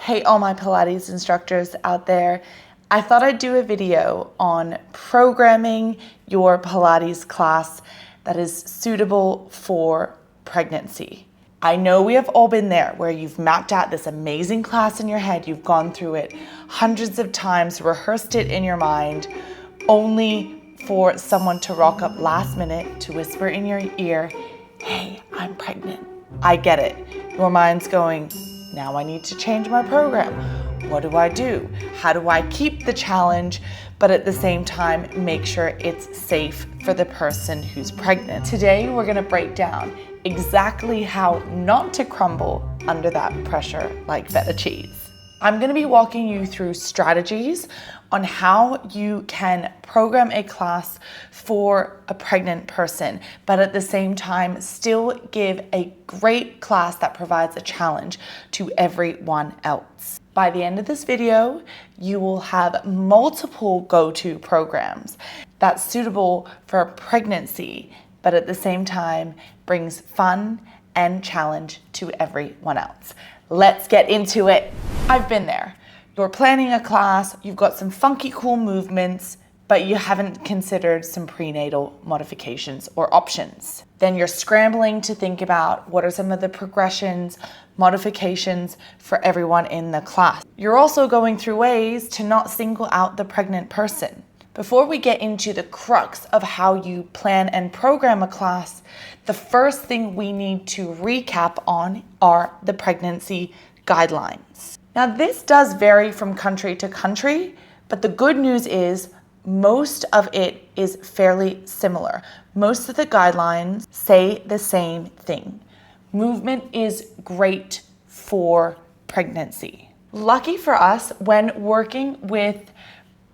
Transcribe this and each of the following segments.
Hey, all my Pilates instructors out there. I thought I'd do a video on programming your Pilates class that is suitable for pregnancy. I know we have all been there where you've mapped out this amazing class in your head, you've gone through it hundreds of times, rehearsed it in your mind, only for someone to rock up last minute to whisper in your ear, hey, I'm pregnant. I get it. Your mind's going, now I need to change my program. What do I do? How do I keep the challenge, but at the same time, make sure it's safe for the person who's pregnant? Today, we're gonna break down exactly how not to crumble under that pressure like feta cheese. I'm gonna be walking you through strategies on how you can program a class for a pregnant person, but at the same time, still give a great class that provides a challenge to everyone else. By the end of this video, you will have multiple go-to programs that's suitable for pregnancy, but at the same time, brings fun and challenge to everyone else. Let's get into it. I've been there. You're planning a class, you've got some funky cool movements, but you haven't considered some prenatal modifications or options. Then you're scrambling to think about what are some of the progressions, modifications for everyone in the class. You're also going through ways to not single out the pregnant person. Before we get into the crux of how you plan and program a class, the first thing we need to recap on are the pregnancy guidelines. Now, this does vary from country to country, but the good news is most of it is fairly similar. Most of the guidelines say the same thing. Movement is great for pregnancy. Lucky for us, when working with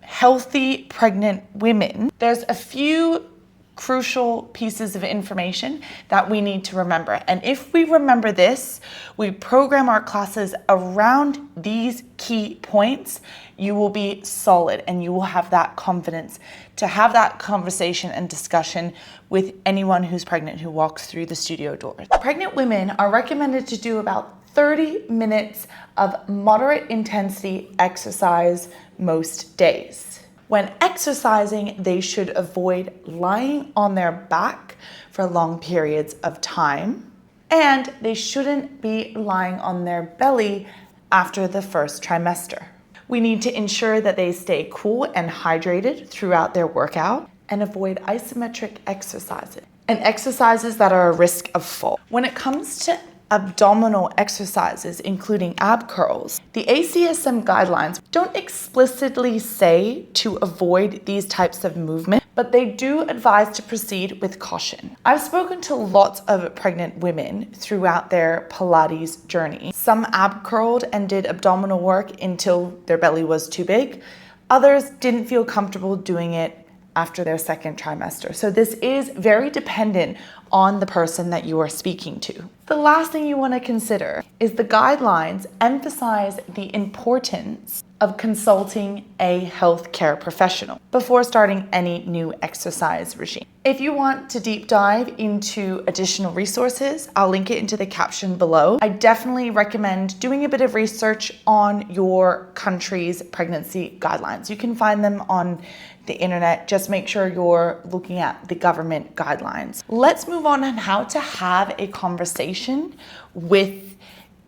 healthy pregnant women, there's a few crucial pieces of information that we need to remember. And if we remember this, we program our classes around these key points, you will be solid and you will have that confidence to have that conversation and discussion with anyone who's pregnant who walks through the studio doors. Pregnant women are recommended to do about 30 minutes of moderate intensity exercise most days. When exercising, they should avoid lying on their back for long periods of time, and they shouldn't be lying on their belly after the first trimester. We need to ensure that they stay cool and hydrated throughout their workout and avoid isometric exercises and exercises that are a risk of fall. When it comes to abdominal exercises, including ab curls, the ACSM guidelines don't explicitly say to avoid these types of movement, but they do advise to proceed with caution. I've spoken to lots of pregnant women throughout their Pilates journey. Some ab curled and did abdominal work until their belly was too big. Others didn't feel comfortable doing it after their second trimester. So this is very dependent on the person that you are speaking to. The last thing you want to consider is the guidelines emphasize the importance of consulting a healthcare professional before starting any new exercise regime. If you want to deep dive into additional resources, I'll link it into the caption below. I definitely recommend doing a bit of research on your country's pregnancy guidelines. You can find them on the internet. Just make sure you're looking at the government guidelines. Let's move on how to have a conversation with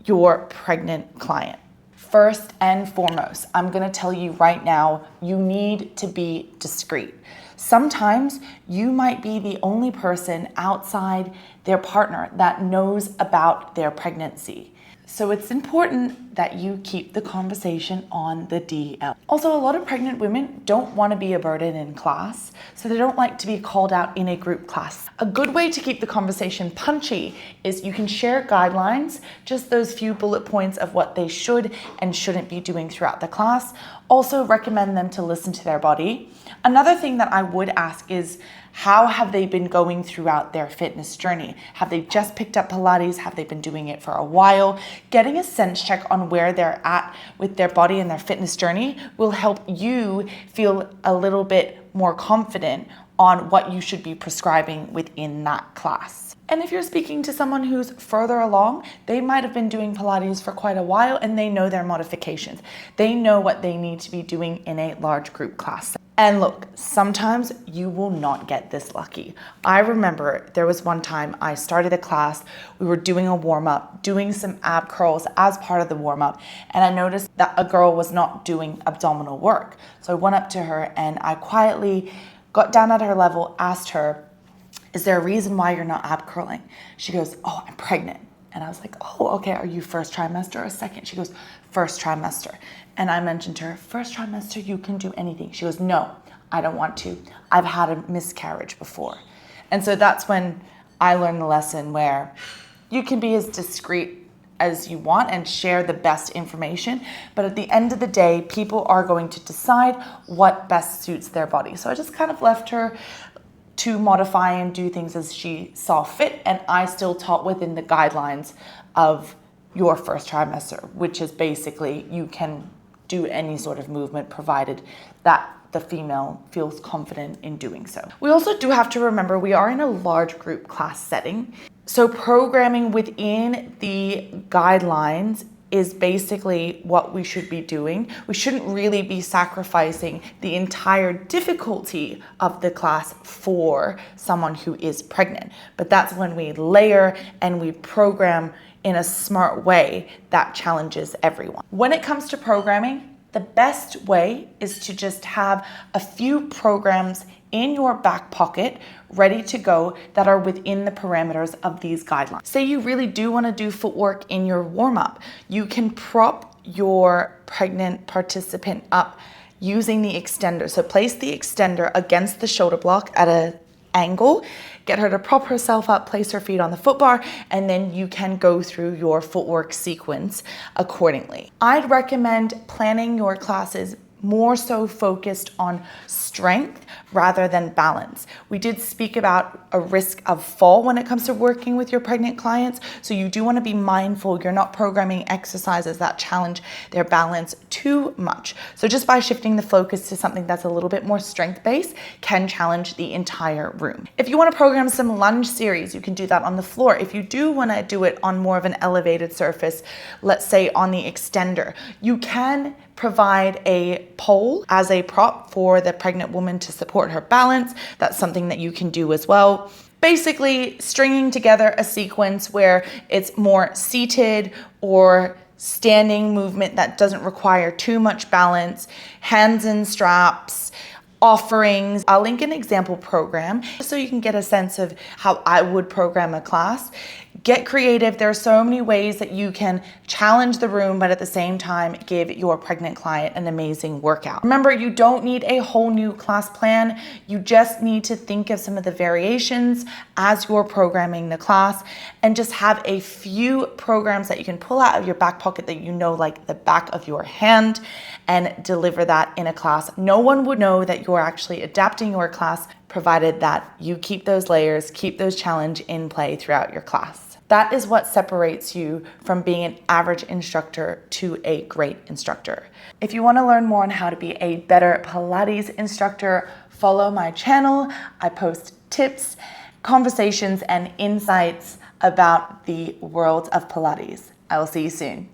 your pregnant client. First and foremost, I'm gonna tell you right now, you need to be discreet. Sometimes you might be the only person outside their partner that knows about their pregnancy. So it's important that you keep the conversation on the DL. Also, a lot of pregnant women don't want to be a burden in class, so they don't like to be called out in a group class. A good way to keep the conversation punchy is you can share guidelines, just those few bullet points of what they should and shouldn't be doing throughout the class. Also recommend them to listen to their body. Another thing that I would ask is, how have they been going throughout their fitness journey? Have they just picked up Pilates? Have they been doing it for a while? Getting a sense check on where they're at with their body and their fitness journey will help you feel a little bit more confident on what you should be prescribing within that class. And if you're speaking to someone who's further along, they might have been doing Pilates for quite a while and they know their modifications. They know what they need to be doing in a large group class. And look, sometimes you will not get this lucky. I remember there was one time I started a class, we were doing a warm-up, doing some ab curls as part of the warm-up, and I noticed that a girl was not doing abdominal work. So I went up to her and I quietly got down at her level, asked her, is there a reason why you're not ab curling? She goes, oh, I'm pregnant. And I was like, oh, okay, are you first trimester or second? She goes, first trimester. And I mentioned to her, first trimester, you can do anything. She goes, no, I don't want to. I've had a miscarriage before. And so that's when I learned the lesson where you can be as discreet as you want and share the best information. But at the end of the day, people are going to decide what best suits their body. So I just kind of left her to modify and do things as she saw fit. And I still taught within the guidelines of your first trimester, which is basically you can do any sort of movement provided that the female feels confident in doing so. We also do have to remember we are in a large group class setting. So programming within the guidelines is basically what we should be doing. We shouldn't really be sacrificing the entire difficulty of the class for someone who is pregnant. But that's when we layer and we program in a smart way that challenges everyone. When it comes to programming, the best way is to just have a few programs in your back pocket ready to go that are within the parameters of these guidelines. Say you really do want to do footwork in your warm-up. You can prop your pregnant participant up using the extender. So place the extender against the shoulder block at an angle, get her to prop herself up, place her feet on the foot bar, and then you can go through your footwork sequence accordingly. I'd recommend planning your classes more so focused on strength rather than balance. We did speak about a risk of fall when it comes to working with your pregnant clients. So you do want to be mindful you're not programming exercises that challenge their balance too much. So just by shifting the focus to something that's a little bit more strength-based can challenge the entire room. If you want to program some lunge series, you can do that on the floor. If you do want to do it on more of an elevated surface, let's say on the extender, you can provide a pole as a prop for the pregnant woman to support her balance. That's something that you can do as well. Basically, stringing together a sequence where it's more seated or standing movement that doesn't require too much balance, hands in straps, offerings. I'll link an example program so you can get a sense of how I would program a class. Get creative. There are so many ways that you can challenge the room, but at the same time, give your pregnant client an amazing workout. Remember, you don't need a whole new class plan. You just need to think of some of the variations as you're programming the class and just have a few programs that you can pull out of your back pocket that you know like the back of your hand and deliver that in a class. No one would know that you're actually adapting your class provided that you keep those layers, keep those challenge in play throughout your class. That is what separates you from being an average instructor to a great instructor. If you want to learn more on how to be a better Pilates instructor, follow my channel. I post tips, conversations, and insights about the world of Pilates. I will see you soon.